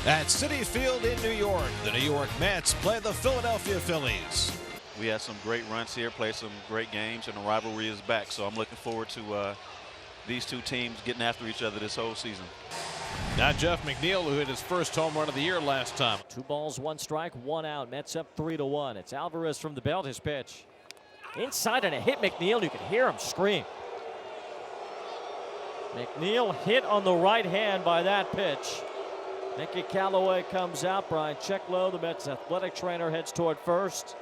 At Citi Field in New York, the New York Mets play the Philadelphia Phillies. We had some great runs here, played some great games, and the rivalry is back. So I'm looking forward to these two teams getting after each other this whole season. Now Jeff McNeil, who hit his first home run of the year last time. 2 balls, 1 strike, 1 out. Mets up 3-1. It's Alvarez from the belt. His pitch inside and a hit. McNeil. You can hear him scream. McNeil hit on the right hand by that pitch. Mickey Callaway comes out. Brian Checklow, the Mets athletic trainer, heads toward first.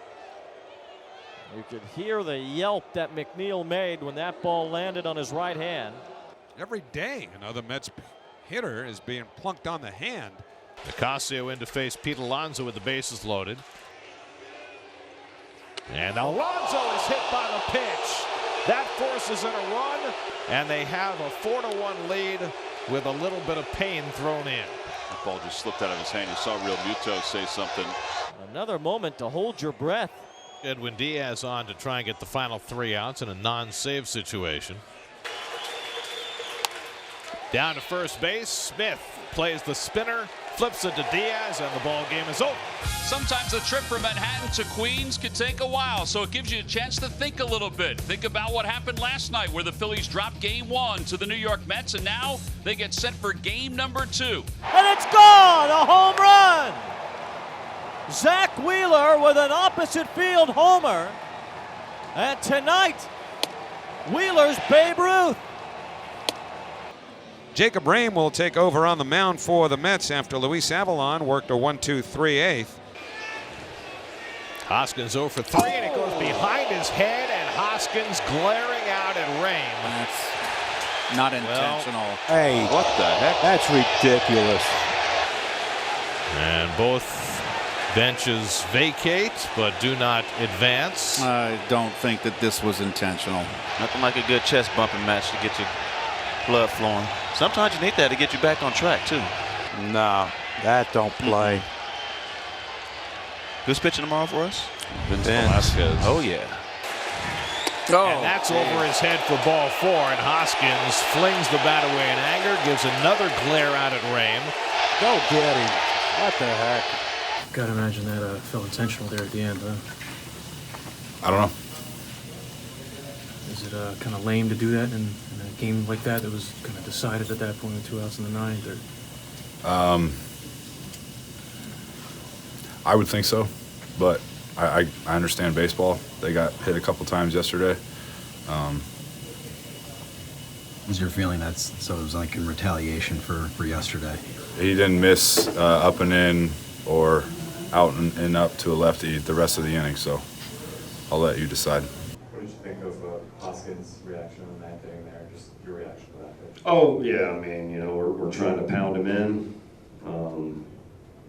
You could hear the yelp that McNeil made when that ball landed on his right hand. Every day, another Mets hitter is being plunked on the hand. Nicasio in to face Pete Alonso with the bases loaded. And Alonso is hit by the pitch. That forces in a run, and they have a 4-1 lead with a little bit of pain thrown in. That ball just slipped out of his hand. You saw Real Muto say something. Another moment to hold your breath. Edwin Diaz on to try and get the final 3 outs in a non-save situation. Down to first base. Smith plays the spinner, flips it to Diaz, and the ball game is over. Sometimes the trip from Manhattan to Queens can take a while, so it gives you a chance to think a little bit. Think about what happened last night where the Phillies dropped game 1 to the New York Mets, and now they get set for game number 2. And it's gone! A home run! Zach Wheeler with an opposite field homer. And tonight, Wheeler's Babe Ruth. Jacob Rame will take over on the mound for the Mets after Luis Avalon worked a 1-2-3/8. Hoskins 0 for 3, and it goes behind his head, and Hoskins glaring out at Rame. That's not intentional. Hey, What the heck? that's ridiculous. And both benches vacate but do not advance. I don't think that this was intentional. Nothing like a good chest bumping match to get your blood flowing. Sometimes you need that to get you back on track, too. No, that don't play. Who's pitching tomorrow for us? Vince Velasquez. Oh, yeah. And that's over his head for ball 4, and Hoskins flings the bat away in anger, gives another glare out at Rame. Go get him. What the heck? Gotta imagine that felt intentional there at the end, huh? I don't know. Is it kind of lame to do that in a game like that that was kind of decided at that point with 2 outs in the 9th? Or? I would think so, but I understand baseball. They got hit a couple times yesterday. Was your feeling so it was like in retaliation for yesterday? He didn't miss up and in or out and up to a lefty the rest of the inning, so I'll let you decide. What did you think of Hoskins' reaction on that thing there? Just your reaction to that pitch? Oh, yeah, I mean, you know, we're trying to pound him in.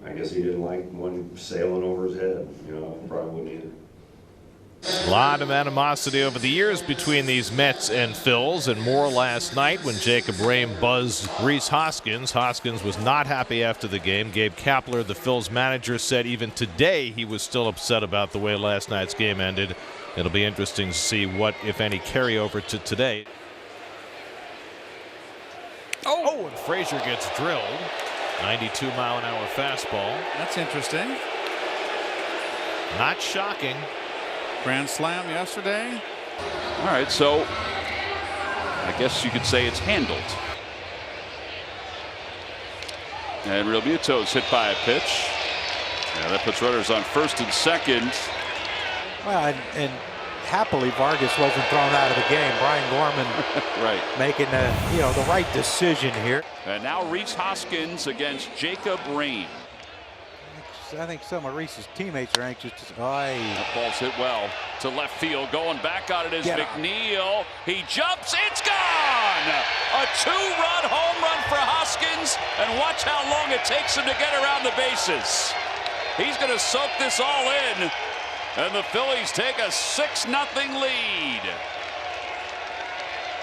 I guess he didn't like one sailing over his head. You know, I probably wouldn't either. A lot of animosity over the years between these Mets and Phils, and more last night when Jacob Rame buzzed Rhys Hoskins. Hoskins was not happy after the game. Gabe Kapler, the Phils manager, said even today he was still upset about the way last night's game ended. It'll be interesting to see what, if any, carryover to today. Oh, and Frazier gets drilled. 92-mile-an-hour fastball. That's interesting. Not shocking. Grand slam yesterday. All right, so I guess you could say it's handled. And Real Muto's hit by a pitch. Yeah, that puts runners on first and second. Well, and happily Vargas wasn't thrown out of the game. Brian Gorman Right. making the right decision here. And now Rhys Hoskins against Jacob Rame. I think some of Rhys's teammates are anxious to. That ball's hit well to left field. Going back on it is McNeil. He jumps. It's gone! A 2-run home run for Hoskins. And watch how long it takes him to get around the bases. He's going to soak this all in. And the Phillies take a 6-0 lead.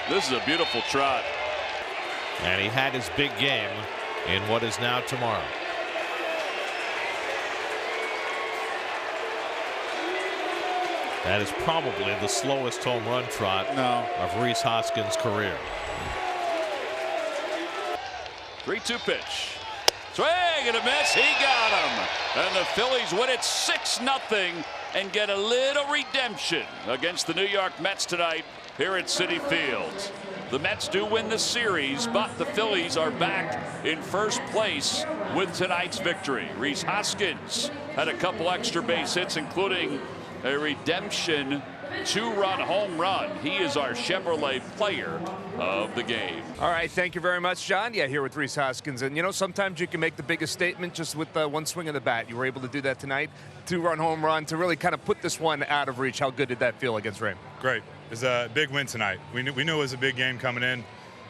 This is a beautiful trot. And he had his big game in what is now tomorrow. That is probably the slowest home run trot of Rhys Hoskins' career. 3-2 pitch. Swing and a miss. He got him. And the Phillies win it 6-0 and get a little redemption against the New York Mets tonight here at Citi Field. The Mets do win the series, but the Phillies are back in first place with tonight's victory. Rhys Hoskins had a couple extra base hits, including a redemption 2-run home run. He is our Chevrolet player of the game. All right, thank you very much, John. Yeah, here with Rhys Hoskins. And, you know, sometimes you can make the biggest statement just with one swing of the bat. You were able to do that tonight. 2-run home run to really kind of put this one out of reach. How good did that feel against Raym? Great. It's a big win tonight. We knew it was a big game coming in.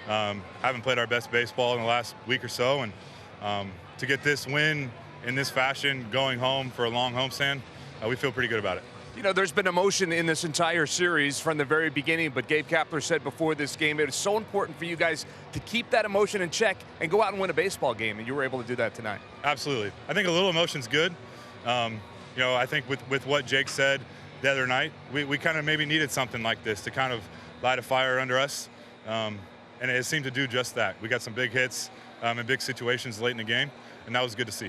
Haven't played our best baseball in the last week or so. And to get this win in this fashion, going home for a long homestand, we feel pretty good about it. You know, there's been emotion in this entire series from the very beginning, but Gabe Kapler said before this game, it was so important for you guys to keep that emotion in check and go out and win a baseball game, and you were able to do that tonight. Absolutely. I think a little emotion's good. You know, I think with what Jake said the other night, we kind of maybe needed something like this to kind of light a fire under us, and it seemed to do just that. We got some big hits in big situations late in the game, and that was good to see.